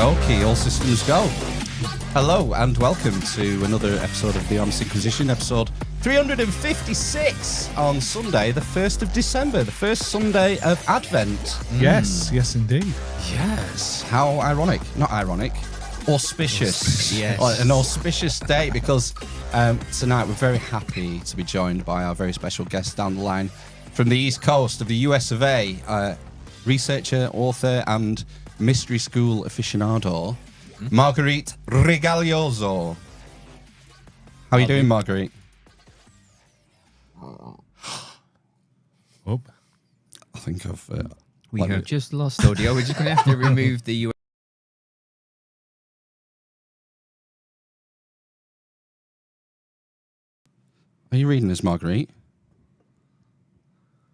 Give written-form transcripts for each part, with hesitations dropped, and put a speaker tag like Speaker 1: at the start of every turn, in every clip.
Speaker 1: Okie, all systems go. Hello and welcome to another episode of the Honest Inquisition, episode 356 on Sunday, the 1st of December, the first Sunday of Advent.
Speaker 2: Yes indeed.
Speaker 1: Yes, how ironic, not ironic, auspicious.
Speaker 3: Yes.
Speaker 1: An auspicious day because tonight we're very happy to be joined by our very special guest down the line from the East Coast of the US of A, researcher, author and mystery school aficionado, Marguerite Rigoglioso. How are you doing, Marguerite?
Speaker 2: Oh.
Speaker 1: I think I've...
Speaker 3: we have just lost audio. We're just going to have to remove the US.
Speaker 1: Are you reading this, Marguerite?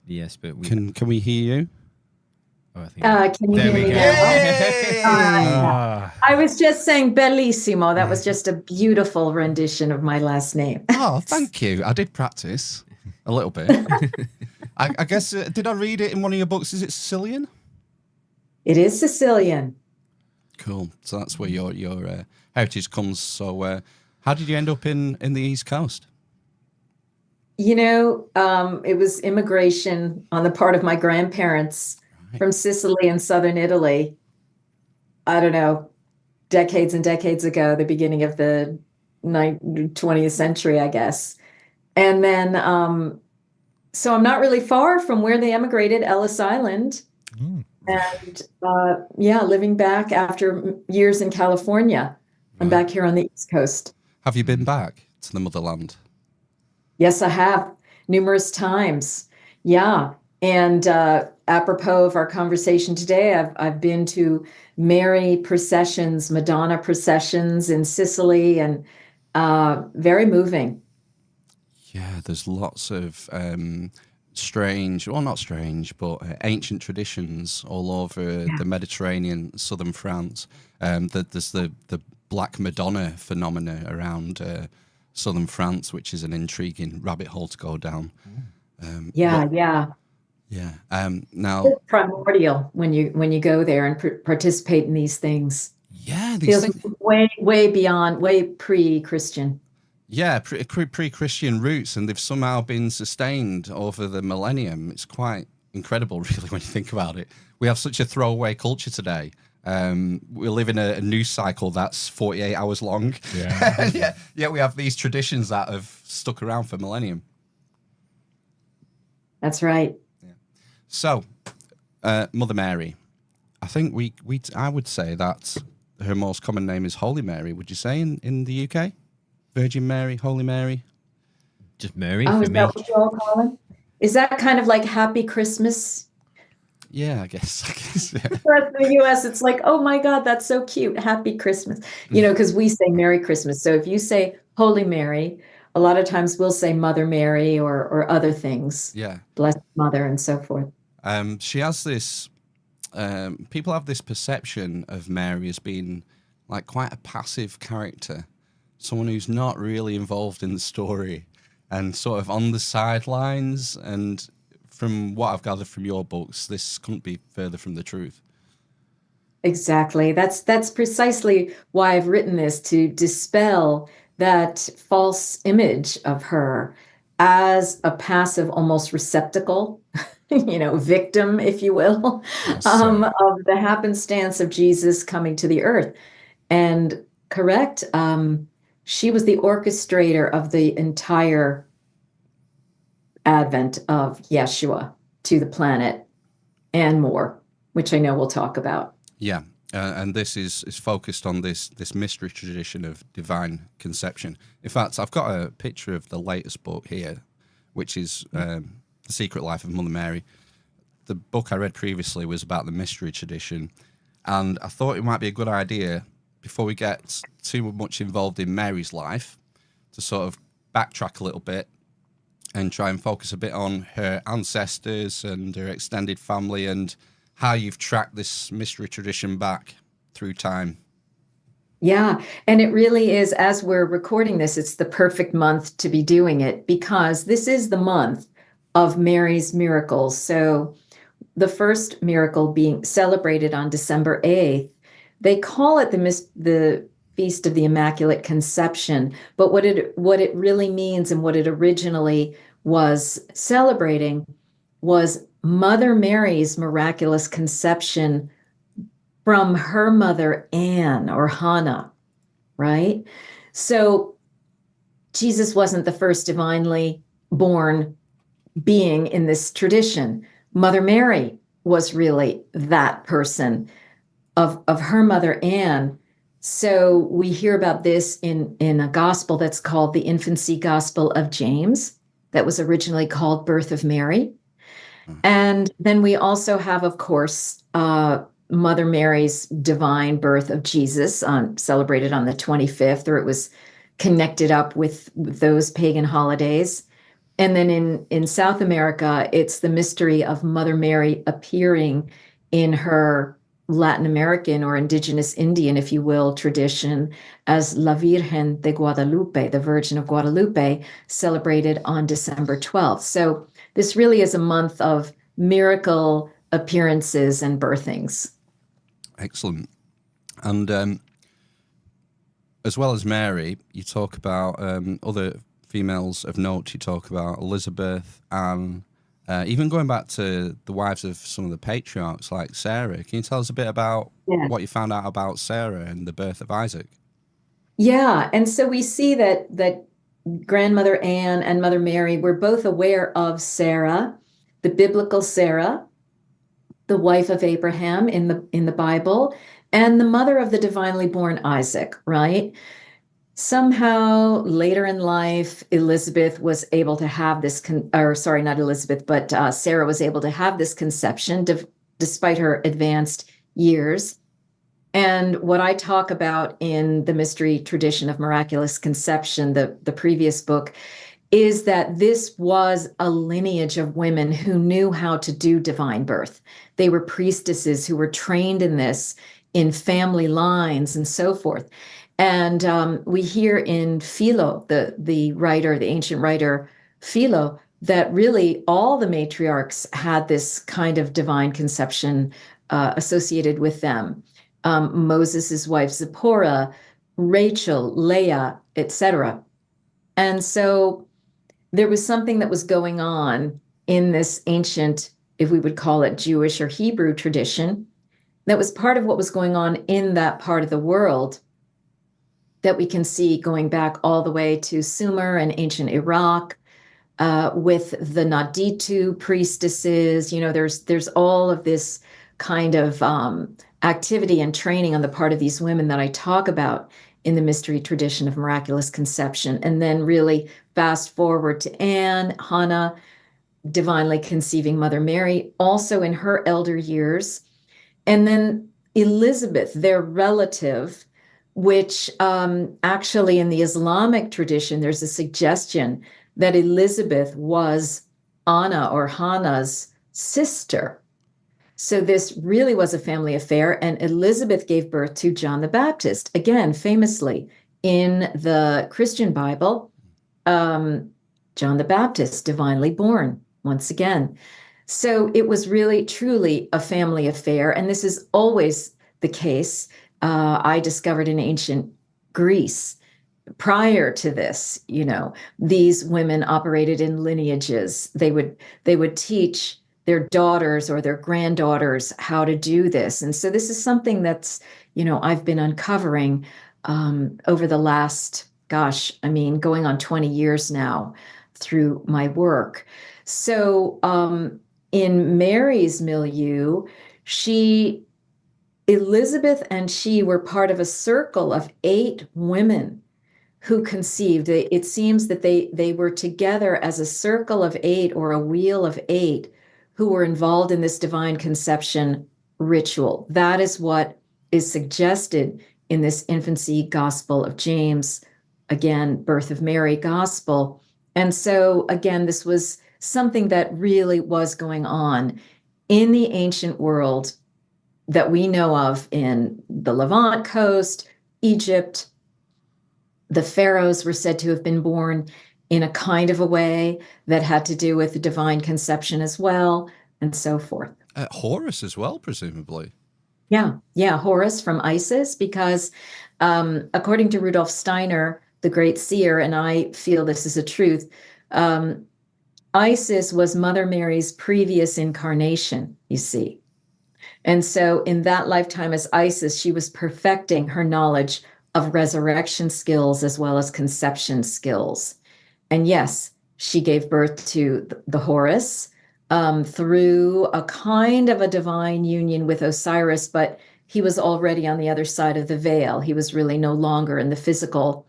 Speaker 3: Yes, but we...
Speaker 1: Can we hear you?
Speaker 3: Oh, I think
Speaker 4: Can you hear me now? I was just saying bellissimo. That was just a beautiful rendition of my last name.
Speaker 1: Oh, thank you. I did practice a little bit. I guess, did I read it in one of your books? Is it Sicilian?
Speaker 4: It is Sicilian.
Speaker 1: Cool. So that's where your heritage comes. So how did you end up in the East Coast?
Speaker 4: You know, it was immigration on the part of my grandparents from Sicily and southern Italy. I don't know, decades and decades ago, the beginning of the 20th century, I guess. And then, so I'm not really far from where they emigrated, Ellis Island. And living back after years in California. I'm back here on the East Coast.
Speaker 1: Have you been back to the motherland?
Speaker 4: Yes, I have, numerous times. Yeah. And apropos of our conversation today, I've been to Mary processions, Madonna processions in Sicily, and very moving.
Speaker 1: Yeah, there's lots of strange, well, not strange, but ancient traditions all over the Mediterranean, southern France. There's the Black Madonna phenomena around southern France, which is an intriguing rabbit hole to go down. Now
Speaker 4: it's primordial when you go there and participate in these things.
Speaker 1: Yeah, these
Speaker 4: feels way beyond, way pre-Christian.
Speaker 1: Yeah, pre-Christian roots, and they've somehow been sustained over the millennium. It's quite incredible, really, when you think about it. We have such a throwaway culture today. We live in a news cycle that's 48 hours long.
Speaker 2: Yeah.
Speaker 1: Yeah, we have these traditions that have stuck around for millennium.
Speaker 4: That's right.
Speaker 1: Yeah. So, Mother Mary, I think I would say that her most common name is Holy Mary. Would you say in the UK? Virgin Mary, Holy Mary?
Speaker 3: Just Mary
Speaker 4: Oh,
Speaker 3: for
Speaker 4: is
Speaker 3: me.
Speaker 4: that what you all call it? Is that kind of like Happy Christmas?
Speaker 1: Yeah, I guess. Yeah.
Speaker 4: For us in the US, it's like, oh my God, that's so cute. Happy Christmas. You know, because we say Merry Christmas. So if you say Holy Mary, a lot of times we'll say Mother Mary or other things.
Speaker 1: Yeah.
Speaker 4: Blessed Mother and so forth.
Speaker 1: She has this, people have this perception of Mary as being like quite a passive character, someone who's not really involved in the story and sort of on the sidelines. And from what I've gathered from your books, this couldn't be further from the truth.
Speaker 4: Exactly. That's precisely why I've written this, to dispel that false image of her as a passive, almost receptacle, victim, if you will, of the happenstance of Jesus coming to the earth. And correct, she was the orchestrator of the entire advent of Yeshua to the planet and more, which I know we'll talk about.
Speaker 1: Yeah. And this is focused on this mystery tradition of divine conception. In fact, I've got a picture of the latest book here, which is The Secret Life of Mother Mary. The book I read previously was about the mystery tradition, and I thought it might be a good idea, before we get too much involved in Mary's life, to sort of backtrack a little bit and try and focus a bit on her ancestors and her extended family and how you've tracked this mystery tradition back through time.
Speaker 4: Yeah, and it really is, as we're recording this, it's the perfect month to be doing it, because this is the month of Mary's miracles. So the first miracle being celebrated on December 8th, they call it the Feast of the Immaculate Conception, but what it really means and what it originally was celebrating was Mother Mary's miraculous conception from her mother Anne or Hannah, right? So Jesus wasn't the first divinely born being in this tradition. Mother Mary was really that person of her mother Anne. So we hear about this in a gospel that's called the Infancy Gospel of James, that was originally called Birth of Mary. And then we also have, of course, Mother Mary's divine birth of Jesus, celebrated on the 25th, or it was connected up with those pagan holidays. And then in South America, it's the mystery of Mother Mary appearing in her Latin American or indigenous Indian, if you will, tradition as La Virgen de Guadalupe, the Virgin of Guadalupe, celebrated on December 12th. So this really is a month of miracle appearances and birthings.
Speaker 1: Excellent. And as well as Mary, you talk about other females of note. You talk about Elizabeth, and even going back to the wives of some of the patriarchs like Sarah. Can you tell us a bit about what you found out about Sarah and the birth of Isaac?
Speaker 4: Yeah, and so we see that Grandmother Anne and Mother Mary were both aware of Sarah, the biblical Sarah, the wife of Abraham in the Bible, and the mother of the divinely born Isaac, right? Somehow later in life, Elizabeth was able to have this, not Elizabeth, but Sarah was able to have this conception despite her advanced years. And what I talk about in the mystery tradition of miraculous conception, the previous book, is that this was a lineage of women who knew how to do divine birth. They were priestesses who were trained in this in family lines and so forth. And we hear in Philo, the writer, the ancient writer Philo, that really all the matriarchs had this kind of divine conception associated with them. Moses' wife Zipporah, Rachel, Leah, etc. And so there was something that was going on in this ancient, if we would call it Jewish or Hebrew tradition, that was part of what was going on in that part of the world, that we can see going back all the way to Sumer and ancient Iraq, with the Naditu priestesses. You know, there's all of this kind of activity and training on the part of these women that I talk about in the mystery tradition of miraculous conception. And then really fast forward to Anne, Hannah, divinely conceiving Mother Mary, also in her elder years. And then Elizabeth, their relative, which actually in the Islamic tradition, there's a suggestion that Elizabeth was Anna or Hannah's sister. So this really was a family affair, and Elizabeth gave birth to John the Baptist, again, famously in the Christian Bible, John the Baptist, divinely born, once again. So it was really, truly a family affair, and this is always the case. I discovered in ancient Greece, prior to this, you know, these women operated in lineages. They would teach their daughters or their granddaughters how to do this. And so this is something that's, you know, I've been uncovering over the last, going on 20 years now, through my work. So in Mary's milieu, Elizabeth and she were part of a circle of 8 women who conceived. It seems that they were together as a circle of 8 or a wheel of 8 who were involved in this divine conception ritual. That is what is suggested in this infancy gospel of James, again, birth of Mary gospel. And so, again, this was something that really was going on in the ancient world that we know of in the Levant coast, Egypt. The pharaohs were said to have been born in a kind of a way that had to do with the divine conception as well, and so forth.
Speaker 1: Horus as well, presumably.
Speaker 4: Yeah, Horus from Isis, because according to Rudolf Steiner, the great seer, and I feel this is a truth, Isis was Mother Mary's previous incarnation, you see. And so in that lifetime as Isis, she was perfecting her knowledge of resurrection skills as well as conception skills. And yes, she gave birth to the Horus through a kind of a divine union with Osiris, but he was already on the other side of the veil. He was really no longer in the physical.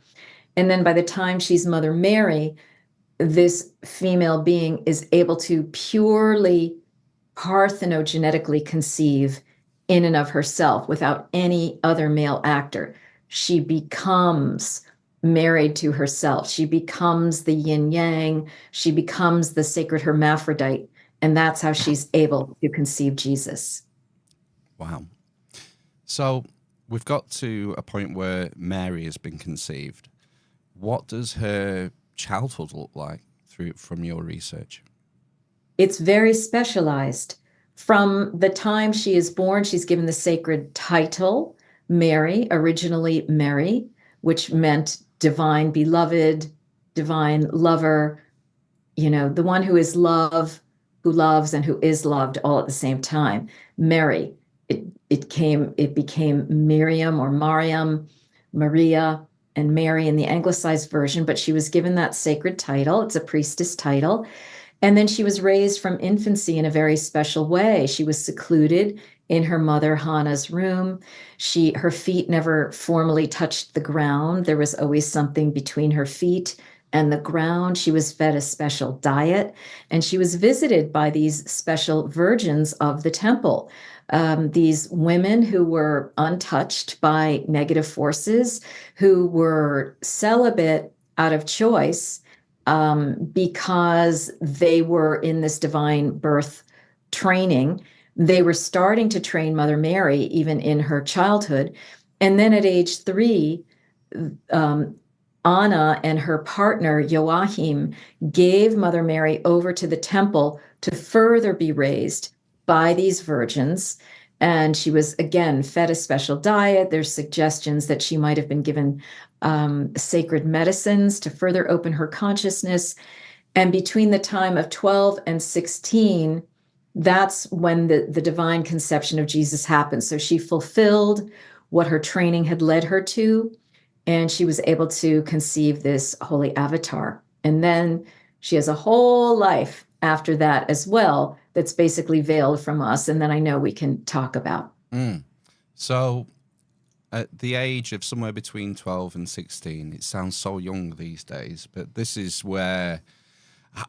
Speaker 4: And then by the time she's Mother Mary, this female being is able to purely parthenogenetically conceive in and of herself without any other male actor. She becomes married to herself. She becomes the yin yang. She becomes the sacred hermaphrodite. And that's how she's able to conceive Jesus.
Speaker 1: Wow. So we've got to a point where Mary has been conceived. What does her childhood look like from your research?
Speaker 4: It's very specialized. From the time she is born, she's given the sacred title, Mary, originally Mary, which meant divine beloved, divine lover, the one who is love, who loves, and who is loved all at the same time. Mary. It became Miriam or Mariam, Maria, and Mary in the anglicized version, but she was given that sacred title. It's a priestess title. And then she was raised from infancy in a very special way. She was secluded in her mother Hannah's room. Her feet never formally touched the ground. There was always something between her feet and the ground. She was fed a special diet, and she was visited by these special virgins of the temple. These women who were untouched by negative forces, who were celibate out of choice, because they were in this divine birth training. They were starting to train Mother Mary even in her childhood. And then at age 3, Anna and her partner Joachim gave Mother Mary over to the temple to further be raised by these virgins. And she was, again, fed a special diet. There's suggestions that she might have been given sacred medicines to further open her consciousness. And between the time of 12 and 16, that's when the divine conception of Jesus happened. So she fulfilled what her training had led her to, and she was able to conceive this holy avatar. And then she has a whole life after that as well that's basically veiled from us, and then I know we can talk about.
Speaker 1: So at the age of somewhere between 12 and 16, it sounds so young these days, but this is where,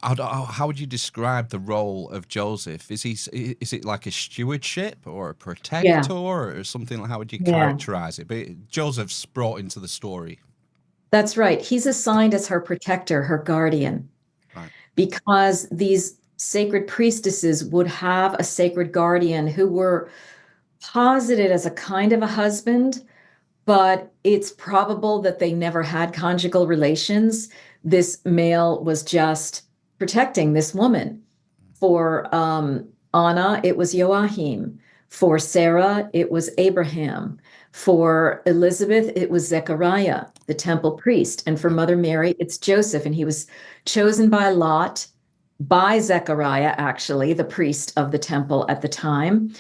Speaker 1: how would you describe the role of Joseph? Is it like a stewardship or a protector or something? How would you characterize it? But Joseph's brought into the story.
Speaker 4: That's right. He's assigned as her protector, her guardian, right, because these sacred priestesses would have a sacred guardian who were posited as a kind of a husband, but it's probable that they never had conjugal relations. This male was just protecting this woman. For Anna, it was Joachim. For Sarah, it was Abraham. For Elizabeth, it was Zechariah, the temple priest. And for Mother Mary, it's Joseph. And he was chosen by lot, by Zechariah, actually, the priest of the temple at the time,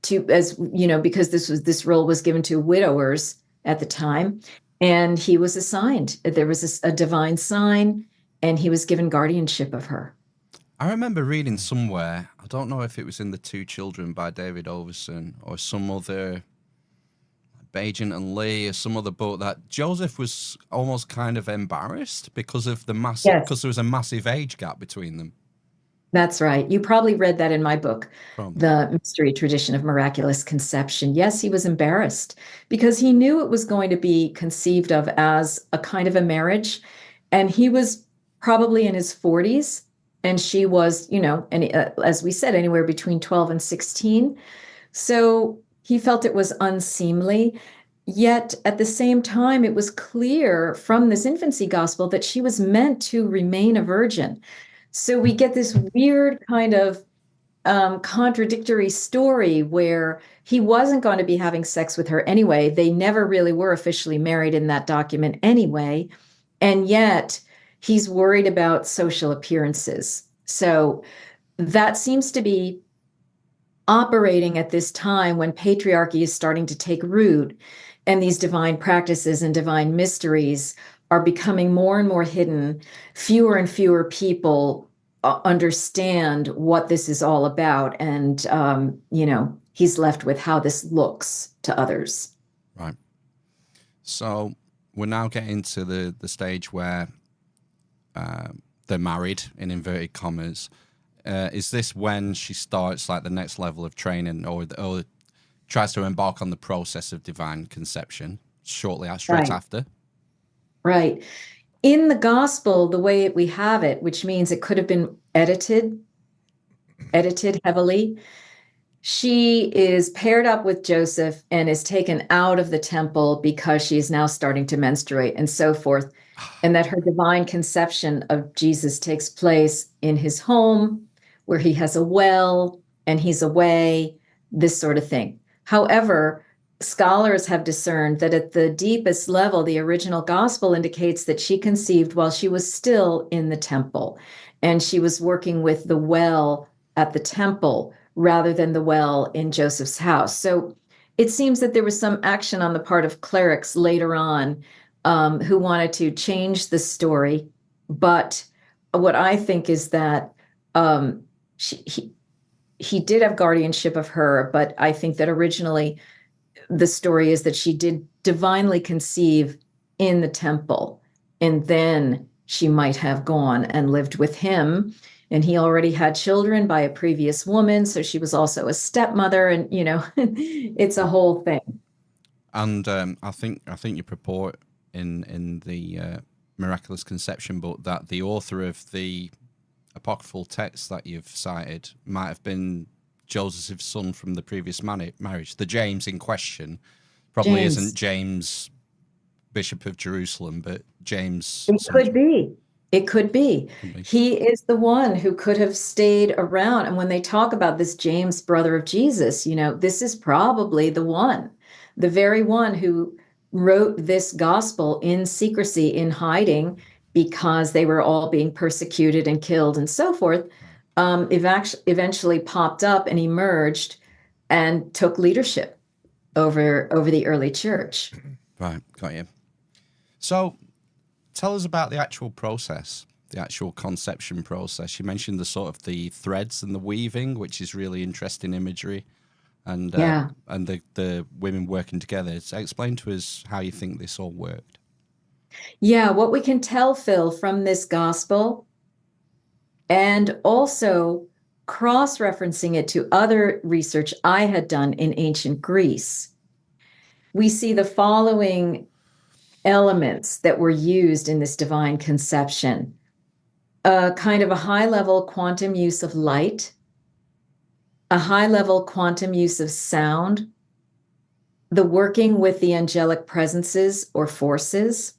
Speaker 4: because this role was given to widowers at the time. And he was assigned. There was a divine sign, and he was given guardianship of her.
Speaker 1: I remember reading somewhere, I don't know if it was in The Two Children by David Overson or some other, Bajent and Lee, or some other book, that Joseph was almost kind of embarrassed because of the massive,
Speaker 4: Yes.
Speaker 1: because there was a massive age gap between them.
Speaker 4: That's right. You probably read that in my book,
Speaker 1: Probably.
Speaker 4: The Mystery Tradition of Miraculous Conception. Yes, he was embarrassed because he knew it was going to be conceived of as a kind of a marriage. And he was probably in his 40s, and she was, as we said, anywhere between 12 and 16. So he felt it was unseemly. Yet at the same time, it was clear from this infancy gospel that she was meant to remain a virgin. So we get this weird kind of contradictory story where he wasn't going to be having sex with her anyway. They never really were officially married in that document anyway. And yet he's worried about social appearances. So that seems to be operating at this time when patriarchy is starting to take root, and these divine practices and divine mysteries are becoming more and more hidden. Fewer and fewer people understand what this is all about, and he's left with how this looks to others.
Speaker 1: Right. So we're now getting to the stage where they're married, in inverted commas. Is this when she starts like the next level of training, or tries to embark on the process of divine conception straight
Speaker 4: Right.
Speaker 1: after?
Speaker 4: Right. In the gospel, the way we have it, which means it could have been edited heavily, she is paired up with Joseph and is taken out of the temple because she is now starting to menstruate and so forth. And that her divine conception of Jesus takes place in his home, where he has a well and he's away, this sort of thing. However, scholars have discerned that at the deepest level, the original gospel indicates that she conceived while she was still in the temple, and she was working with the well at the temple rather than the well in Joseph's house. So it seems that there was some action on the part of clerics later on who wanted to change the story. But what I think is that he did have guardianship of her, but I think that originally the story is that she did divinely conceive in the temple, and then she might have gone and lived with him. And he already had children by a previous woman, so she was also a stepmother, and it's a whole thing.
Speaker 1: And I think you purport in the Miraculous Conception book that the author of the apocryphal text that you've cited might have been Joseph's son from the previous marriage. The James in question probably isn't James, Bishop of Jerusalem, but James.
Speaker 4: It could be. It could be. He is the one who could have stayed around. And when they talk about this James, brother of Jesus, this is probably the one, the very one who wrote this gospel in secrecy, in hiding, because they were all being persecuted and killed and so forth. Eventually popped up and emerged and took leadership over the early church.
Speaker 1: Right, got you. So tell us about the actual process, the actual conception process. You mentioned the threads and the weaving, which is really interesting imagery, and the women working together. So explain to us how you think this all worked.
Speaker 4: Yeah, what we can tell, Phil, from this gospel, and also cross-referencing it to other research I had done in ancient Greece, we see the following elements that were used in this divine conception. A kind of a high-level quantum use of light, a high-level quantum use of sound, the working with the angelic presences or forces,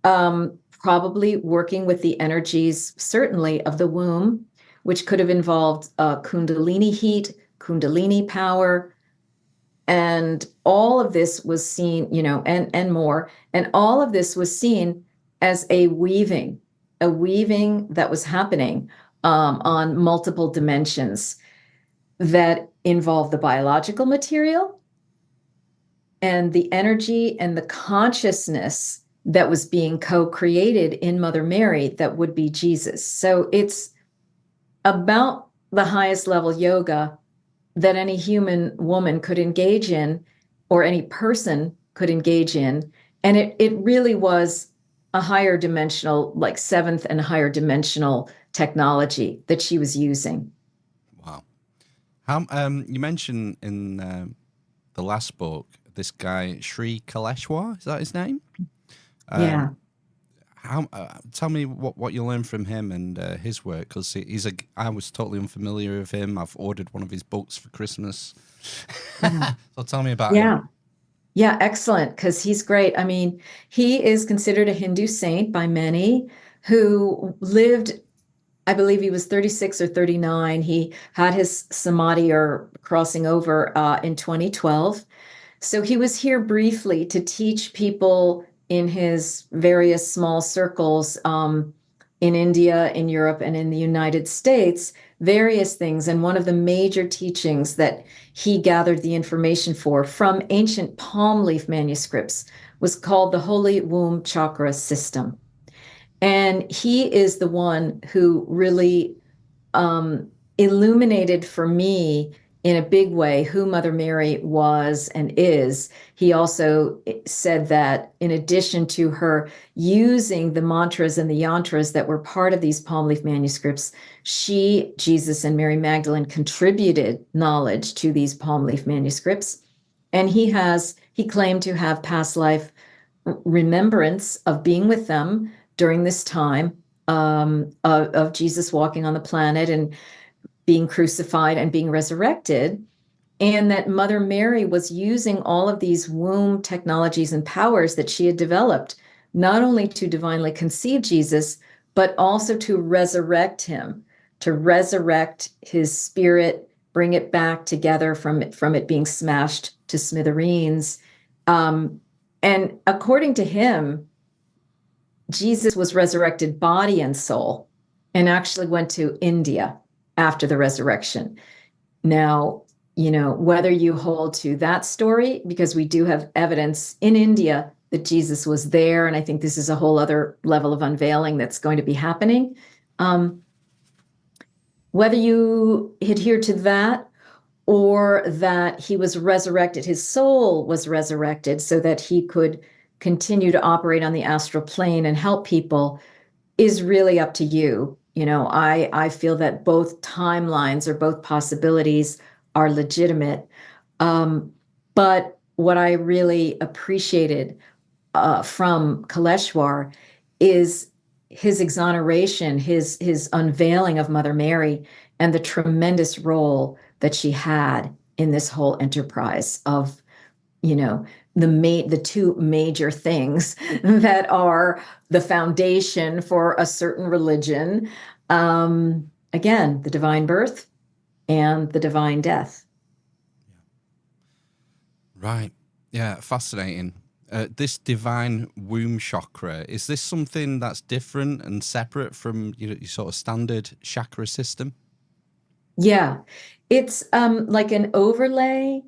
Speaker 4: probably working with the energies, certainly, of the womb, which could have involved kundalini heat, kundalini power, and all of this was seen, and more. And all of this was seen as a weaving that was happening on multiple dimensions that involved the biological material and the energy and the consciousness that was being co-created in Mother Mary that would be Jesus. So it's about the highest level yoga that any human woman could engage in, or any person could engage in. And it really was a higher dimensional, like seventh and higher dimensional technology that she was using.
Speaker 1: Wow. How you mentioned in the last book this guy Sri Kaleshwar, is that his name?
Speaker 4: Yeah.
Speaker 1: How tell me what you learned from him and his work, because I was totally unfamiliar with him. I've ordered one of his books for Christmas. So tell me about him.
Speaker 4: Yeah, excellent, because he's great. I mean, he is considered a Hindu saint by many, who lived, I believe he was 36 or 39. He had his samadhi, or crossing over, in 2012. So he was here briefly to teach people in his various small circles, in India, in Europe, and in the United States, various things. And one of the major teachings that he gathered the information for from ancient palm leaf manuscripts was called the Holy Womb Chakra System. And he is the one who really illuminated for me in a big way who Mother Mary was and is. He also said that in addition to her using the mantras and the yantras that were part of these palm leaf manuscripts, she, Jesus, and Mary Magdalene contributed knowledge to these palm leaf manuscripts. And he claimed to have past life remembrance of being with them during this time, of Jesus walking on the planet and being crucified and being resurrected, and that Mother Mary was using all of these womb technologies and powers that she had developed, not only to divinely conceive Jesus, but also to resurrect him, to resurrect his spirit, bring it back together from it being smashed to smithereens. And according to him, Jesus was resurrected body and soul, and actually went to India after the resurrection. Now, whether you hold to that story, because we do have evidence in India that Jesus was there, and I think this is a whole other level of unveiling that's going to be happening. Whether you adhere to that, or that he was resurrected, his soul was resurrected so that he could continue to operate on the astral plane and help people, is really up to you. I feel that both timelines, or both possibilities, are legitimate. But what I really appreciated from Kaleshwar is his exoneration, his unveiling of Mother Mary, and the tremendous role that she had in this whole enterprise of, the two major things that are the foundation for a certain religion. Again, the divine birth and the divine death.
Speaker 1: Right. Yeah, fascinating. This divine womb chakra, is this something that's different and separate from your sort of standard chakra system?
Speaker 4: Yeah, it's like an overlay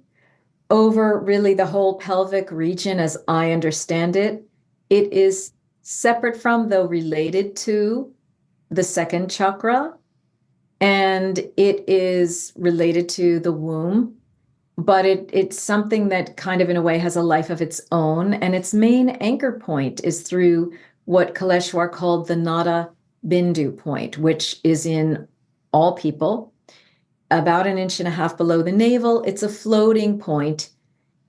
Speaker 4: over really the whole pelvic region, as I understand it. It is separate from, though related to, the second chakra, and it is related to the womb, but it's something that kind of in a way has a life of its own, and its main anchor point is through what Kaleshwar called the Nada Bindu point, which is in all people, about 1.5 inches below the navel. It's a floating point.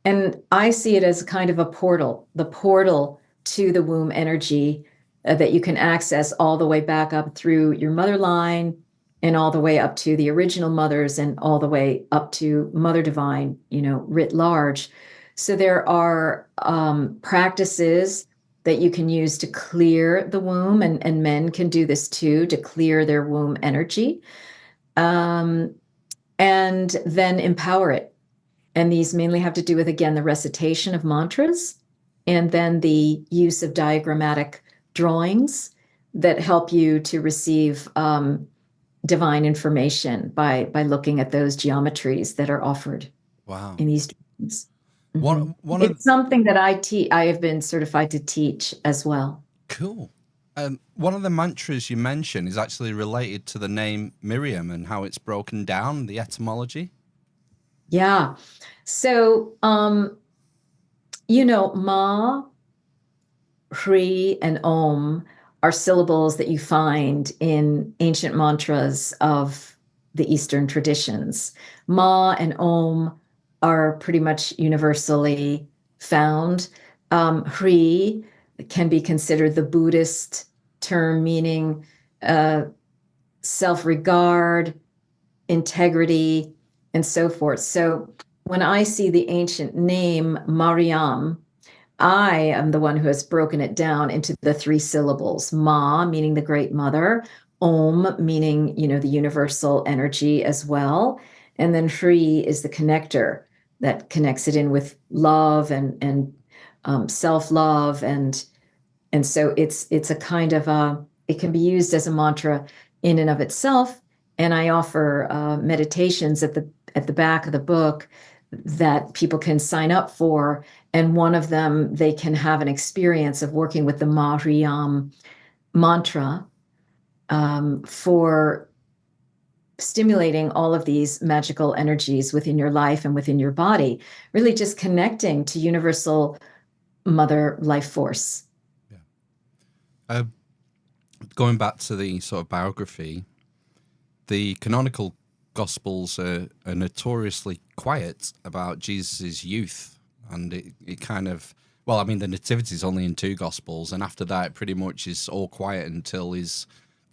Speaker 4: And I see it as kind of a portal, the portal to the womb energy, that you can access all the way back up through your mother line, and all the way up to the original mothers, and all the way up to Mother Divine, writ large. So there are practices that you can use to clear the womb, and men can do this too, to clear their womb energy, and then empower it. And these mainly have to do with, again, the recitation of mantras, and then the use of diagrammatic drawings that help you to receive divine information by looking at those geometries that are offered.
Speaker 1: Wow.
Speaker 4: In these drawings.
Speaker 1: One of
Speaker 4: It's something that I have been certified to teach as well.
Speaker 1: cool. One of the mantras you mentioned is actually related to the name Miriam and how it's broken down, the etymology.
Speaker 4: Yeah. So, Ma, Hri, and Om are syllables that you find in ancient mantras of the Eastern traditions. Ma and Om are pretty much universally found. Hri can be considered the Buddhist term meaning self-regard, integrity, and so forth. So when I see the ancient name Mariam, I am the one who has broken it down into the three syllables: Ma, meaning the great mother; Om, meaning, the universal energy as well. And then Hri is the connector that connects it in with love and self-love. And so it's a kind of it can be used as a mantra in and of itself. And I offer meditations at the back of the book that people can sign up for. And one of them, they can have an experience of working with the Mariam mantra for stimulating all of these magical energies within your life and within your body, really just connecting to universal mother life force.
Speaker 1: Yeah. Going back to the sort of biography, the canonical Gospels are notoriously quiet about Jesus' youth. And it kind of, well, I mean, the nativity is only in 2 Gospels, and after that, it pretty much is all quiet until he's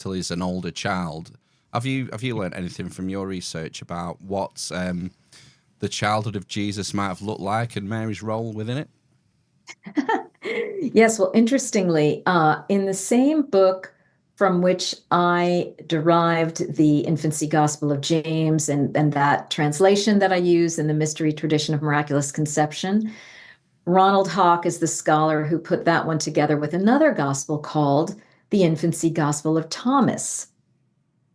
Speaker 1: an older child. Have you learned anything from your research about what the childhood of Jesus might have looked like and Mary's role within it?
Speaker 4: Yes, well, interestingly, in the same book from which I derived the infancy gospel of James and that translation that I use in the mystery tradition of miraculous conception, Ronald Hawk is the scholar who put that one together with another gospel called the infancy gospel of Thomas.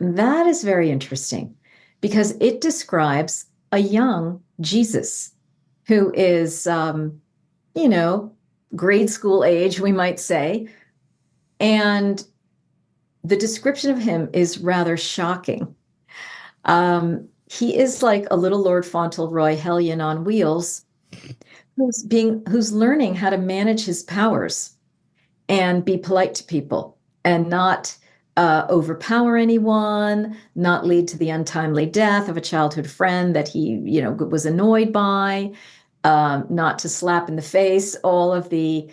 Speaker 4: That is very interesting because it describes a young Jesus who is, grade school age, we might say. And the description of him is rather shocking. He is like a little Lord Fauntleroy hellion on wheels, who's learning how to manage his powers and be polite to people and not overpower anyone, not lead to the untimely death of a childhood friend that he, was annoyed by, not to slap in the face all of the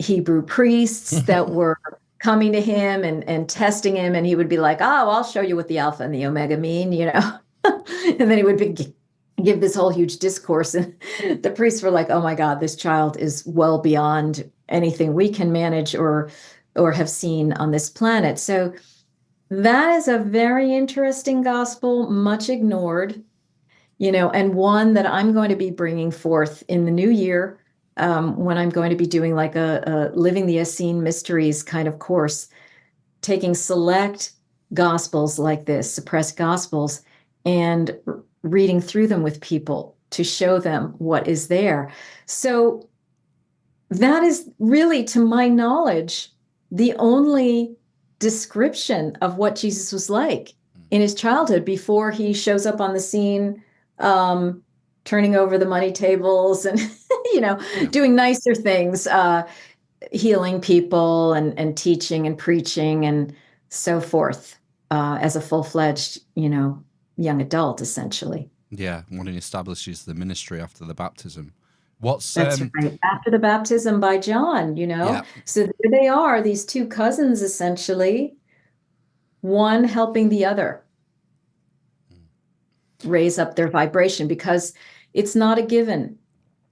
Speaker 4: Hebrew priests that were coming to him and testing him, and he would be like, "Oh, I'll show you what the Alpha and the Omega mean," and then he would give this whole huge discourse, and the priests were like, "Oh my God, this child is well beyond anything we can manage or have seen on this planet." So that is a very interesting gospel, much ignored, and one that I'm going to be bringing forth in the new year. When I'm going to be doing like a Living the Essene Mysteries kind of course, taking select gospels like this, suppressed gospels, and reading through them with people to show them what is there. So that is really, to my knowledge, the only description of what Jesus was like in his childhood before he shows up on the scene, turning over the money tables and doing nicer things, healing people and teaching and preaching and so forth, as a full-fledged, young adult, essentially.
Speaker 1: Yeah, when he establishes the ministry after the baptism.
Speaker 4: That's right. After the baptism by John,
Speaker 1: Yeah.
Speaker 4: So there they are, these 2 cousins, essentially, one helping the other raise up their vibration, because it's not a given.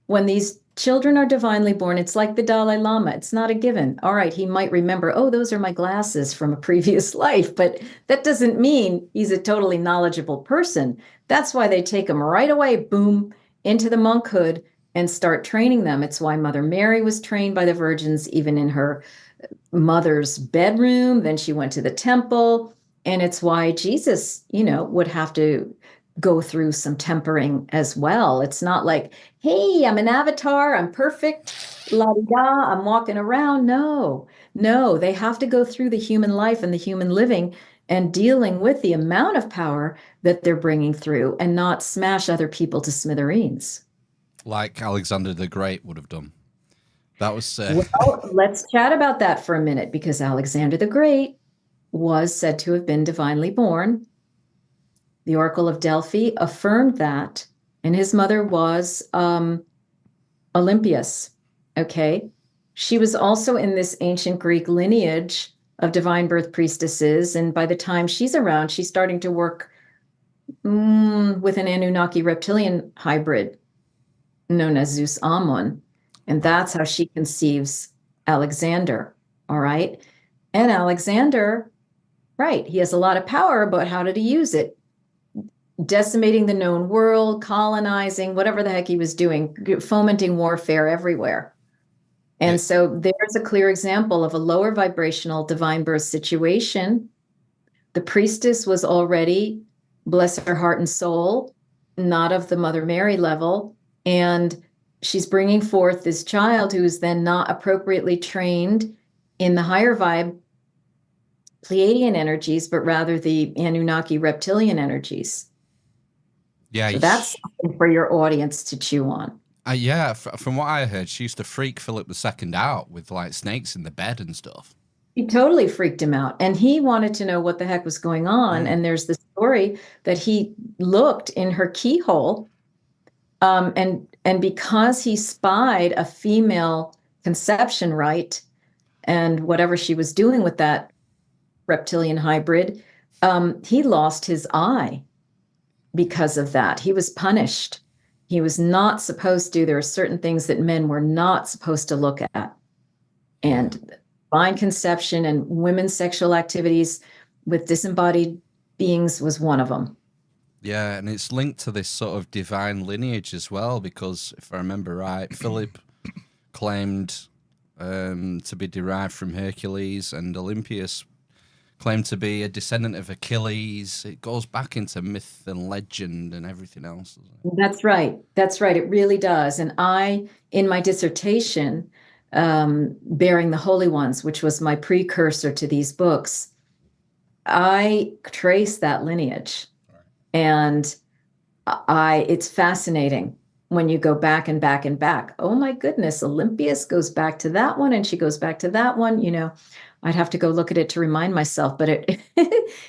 Speaker 4: When these children are divinely born, it's like the Dalai Lama. It's not a given. All right, he might remember, oh, those are my glasses from a previous life, but that doesn't mean he's a totally knowledgeable person. That's why they take him right away, boom, into the monkhood and start training them. It's why Mother Mary was trained by the virgins, even in her mother's bedroom. Then she went to the temple. And it's why Jesus, would have to go through some tempering as well. It's not like, hey, I'm an avatar, I'm perfect, la di da, I'm walking around. No, no, they have to go through the human life and the human living and dealing with the amount of power that they're bringing through and not smash other people to smithereens.
Speaker 1: Like Alexander the Great would have done. That was.
Speaker 4: Well, let's chat about that for a minute, because Alexander the Great was said to have been divinely born. The Oracle of Delphi affirmed that, and his mother was Olympias. Okay. She was also in this ancient Greek lineage of divine birth priestesses. And by the time she's around, she's starting to work with an Anunnaki reptilian hybrid known as Zeus Amun. And that's how she conceives Alexander. All right. And Alexander, right, he has a lot of power, but how did he use it? Decimating the known world, colonizing, whatever the heck he was doing, fomenting warfare everywhere. And so there's a clear example of a lower vibrational divine birth situation. The priestess was already, bless her heart and soul, not of the Mother Mary level. And she's bringing forth this child who is then not appropriately trained in the higher vibe Pleiadian energies, but rather the Anunnaki reptilian energies.
Speaker 1: Yeah.
Speaker 4: So that's something for your audience to chew on.
Speaker 1: Yeah, from what I heard, she used to freak Philip II out with like snakes in the bed and stuff.
Speaker 4: He totally freaked him out, and he wanted to know what the heck was going on. And there's the story that he looked in her keyhole, and because he spied a female conception rite and whatever she was doing with that reptilian hybrid, he lost his eye because of that. He was punished. He was not supposed to. There are certain things that men were not supposed to look at. And divine conception and women's sexual activities with disembodied beings was one of them.
Speaker 1: Yeah, and it's linked to this sort of divine lineage as well, because if I remember right, Philip claimed to be derived from Hercules, and Olympias claimed to be a descendant of Achilles. It goes back into myth and legend and everything else.
Speaker 4: That's right. That's right. It really does. And I, in my dissertation, Bearing the Holy Ones, which was my precursor to these books, I trace that lineage. And it's fascinating when you go back and back and back. Oh my goodness, Olympias goes back to that one, and she goes back to that one. You know, I'd have to go look at it to remind myself, but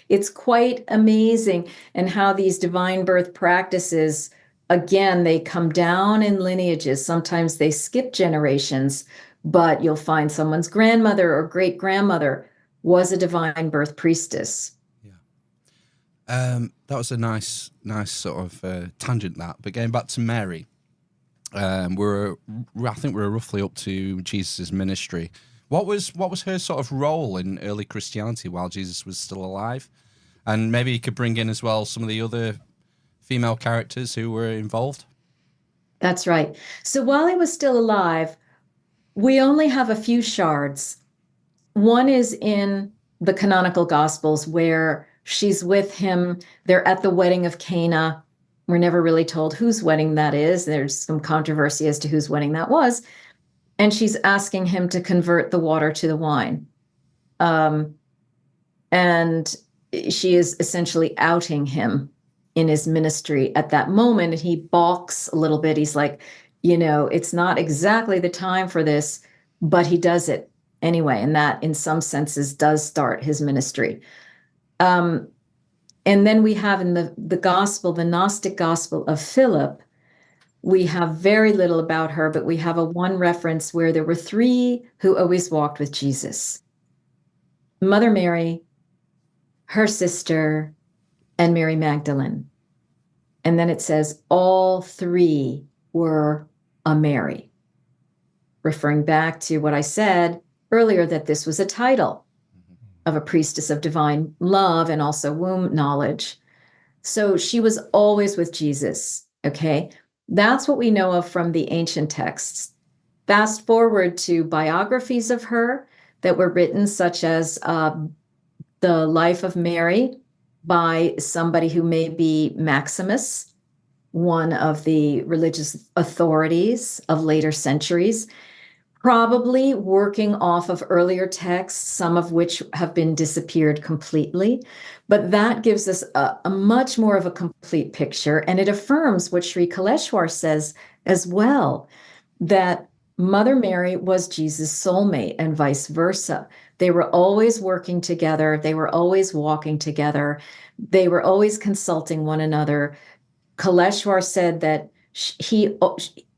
Speaker 4: it's quite amazing. And how these divine birth practices, again, they come down in lineages. Sometimes they skip generations, but you'll find someone's grandmother or great grandmother was a divine birth priestess.
Speaker 1: That was a nice sort of tangent. But getting back to Mary, I think we're roughly up to Jesus's ministry. What was her sort of role in early Christianity while Jesus was still alive? And maybe you could bring in as well some of the other female characters who were involved.
Speaker 4: That's right. So while he was still alive, we only have a few shards. One is in the canonical Gospels, where she's with him. They're at the wedding of Cana. We're never really told whose wedding that is. There's some controversy as to whose wedding that was. And she's asking him to convert the water to the wine. And she is essentially outing him in his ministry at that moment. And he balks a little bit. He's like, you know, it's not exactly the time for this, but he does it anyway. And that, in some senses, does start his ministry. And then we have in the gospel, the Gnostic gospel of Philip, we have very little about her, but we have a one reference where there were three who always walked with Jesus: Mother Mary, her sister, and Mary Magdalene. And then it says all three were a Mary, referring back to what I said earlier, that this was a title of a priestess of divine love and also womb knowledge. So she was always with Jesus, okay? That's what we know of from the ancient texts. Fast forward to biographies of her that were written, such as The Life of Mary by somebody who may be Maximus, one of the religious authorities of later centuries, probably working off of earlier texts, some of which have been disappeared completely. But that gives us a much more of a complete picture. And it affirms what Sri Kaleshwar says as well, that Mother Mary was Jesus' soulmate and vice versa. They were always working together. They were always walking together. They were always consulting one another. Kaleshwar said that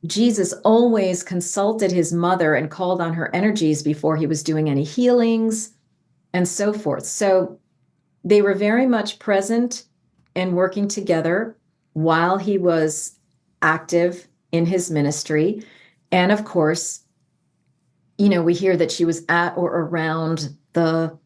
Speaker 4: Jesus always consulted his mother and called on her energies before he was doing any healings and so forth. So they were very much present and working together while he was active in his ministry. And of course, we hear that she was at or around the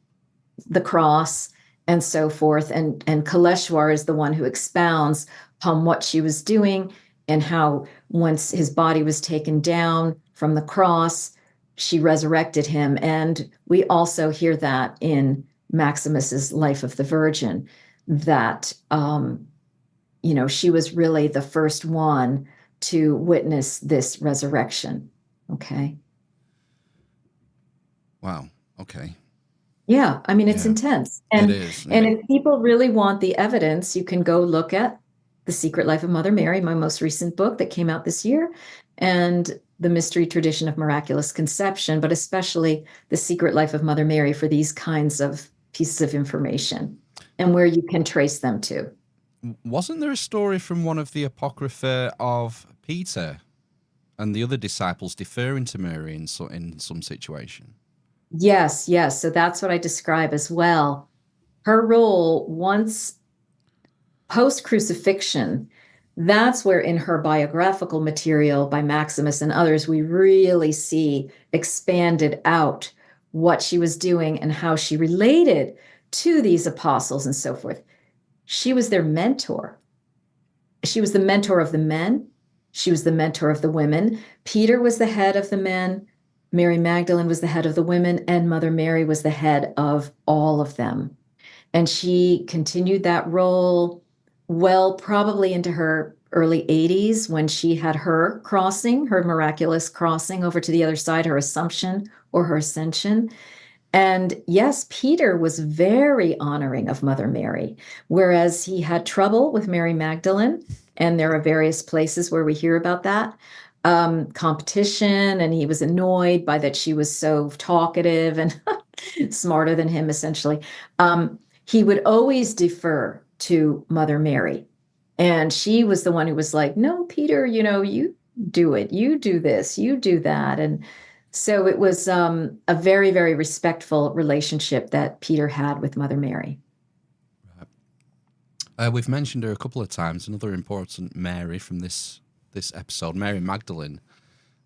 Speaker 4: cross and so forth. And Kaleshwar is the one who expounds upon what she was doing and how once his body was taken down from the cross, she resurrected him. And we also hear that in Maximus's Life of the Virgin, that, she was really the first one to witness this resurrection. Okay.
Speaker 1: Wow. Okay.
Speaker 4: Yeah, I mean, it's
Speaker 1: Yeah.
Speaker 4: intense. And,
Speaker 1: It is.
Speaker 4: and
Speaker 1: Yeah.
Speaker 4: if people really want the evidence, you can go look at The Secret Life of Mother Mary, my most recent book that came out this year, and The Mystery Tradition of Miraculous Conception, but especially The Secret Life of Mother Mary for these kinds of pieces of information and where you can trace them to.
Speaker 1: Wasn't there a story from one of the Apocrypha of Peter and the other disciples deferring to Mary in some situation?
Speaker 4: Yes. So that's what I describe as well. Her role once post-crucifixion, that's where in her biographical material by Maximus and others, we really see expanded out what she was doing and how she related to these apostles and so forth. She was their mentor. She was the mentor of the men. She was the mentor of the women. Peter was the head of the men. Mary Magdalene was the head of the women, and Mother Mary was the head of all of them. And she continued that role well, probably into her early 80s when she had her crossing, her miraculous crossing over to the other side, her assumption or her ascension. And yes, Peter was very honoring of Mother Mary, whereas he had trouble with Mary Magdalene. And there are various places where we hear about that competition. And he was annoyed by that she was so talkative and smarter than him, essentially. He would always defer to Mother Mary. And she was the one who was like, no, Peter, you do it. You do this, you do that. And so it was a very, very respectful relationship that Peter had with Mother Mary.
Speaker 1: We've mentioned her a couple of times. Another important Mary from this episode, Mary Magdalene.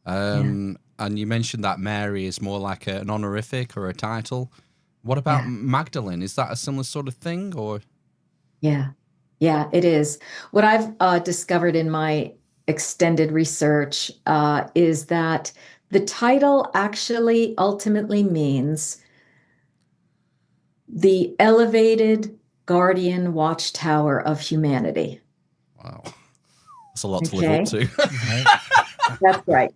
Speaker 1: And you mentioned that Mary is more like an honorific or a title. What about Magdalene? Is that a similar sort of thing, or?
Speaker 4: Yeah, it is. What I've discovered in my extended research is that the title actually ultimately means the elevated guardian watchtower of humanity.
Speaker 1: Wow. That's a lot to live up to.
Speaker 4: That's right.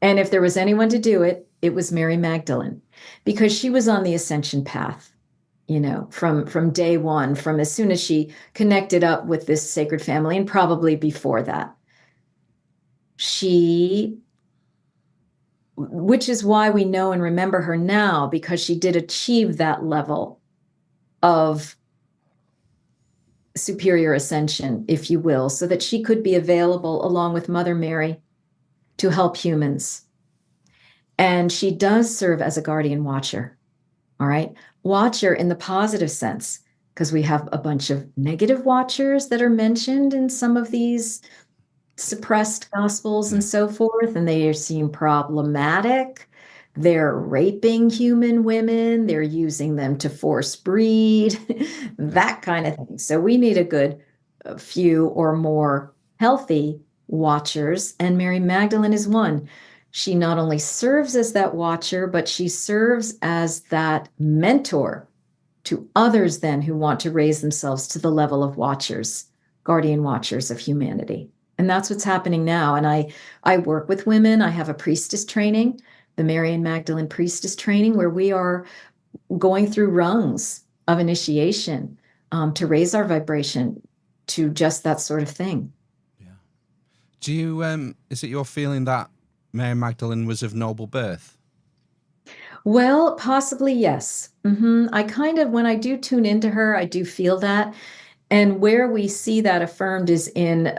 Speaker 4: And if there was anyone to do it, it was Mary Magdalene, because she was on the ascension path, from day one, from as soon as she connected up with this sacred family, and probably before that. Which is why we know and remember her now, because she did achieve that level of superior ascension, if you will, so that she could be available along with Mother Mary to help humans. And she does serve as a guardian watcher. All right. Watcher in the positive sense, because we have a bunch of negative watchers that are mentioned in some of these suppressed gospels and so forth, and they seem problematic. They're raping human women. They're using them to force breed, that kind of thing. So we need a good few or more healthy watchers, and Mary Magdalene is one. She not only serves as that watcher, but she serves as that mentor to others then who want to raise themselves to the level of watchers, guardian watchers of humanity. And that's what's happening now. And I work with women. I have a priestess training, the Mary and Magdalene priestess training, where we are going through rungs of initiation to raise our vibration to just that sort of thing.
Speaker 1: Yeah. Do you, is it your feeling that Mary Magdalene was of noble birth?
Speaker 4: Well, possibly, yes. I kind of, when I do tune into her, I do feel that. And where we see that affirmed is in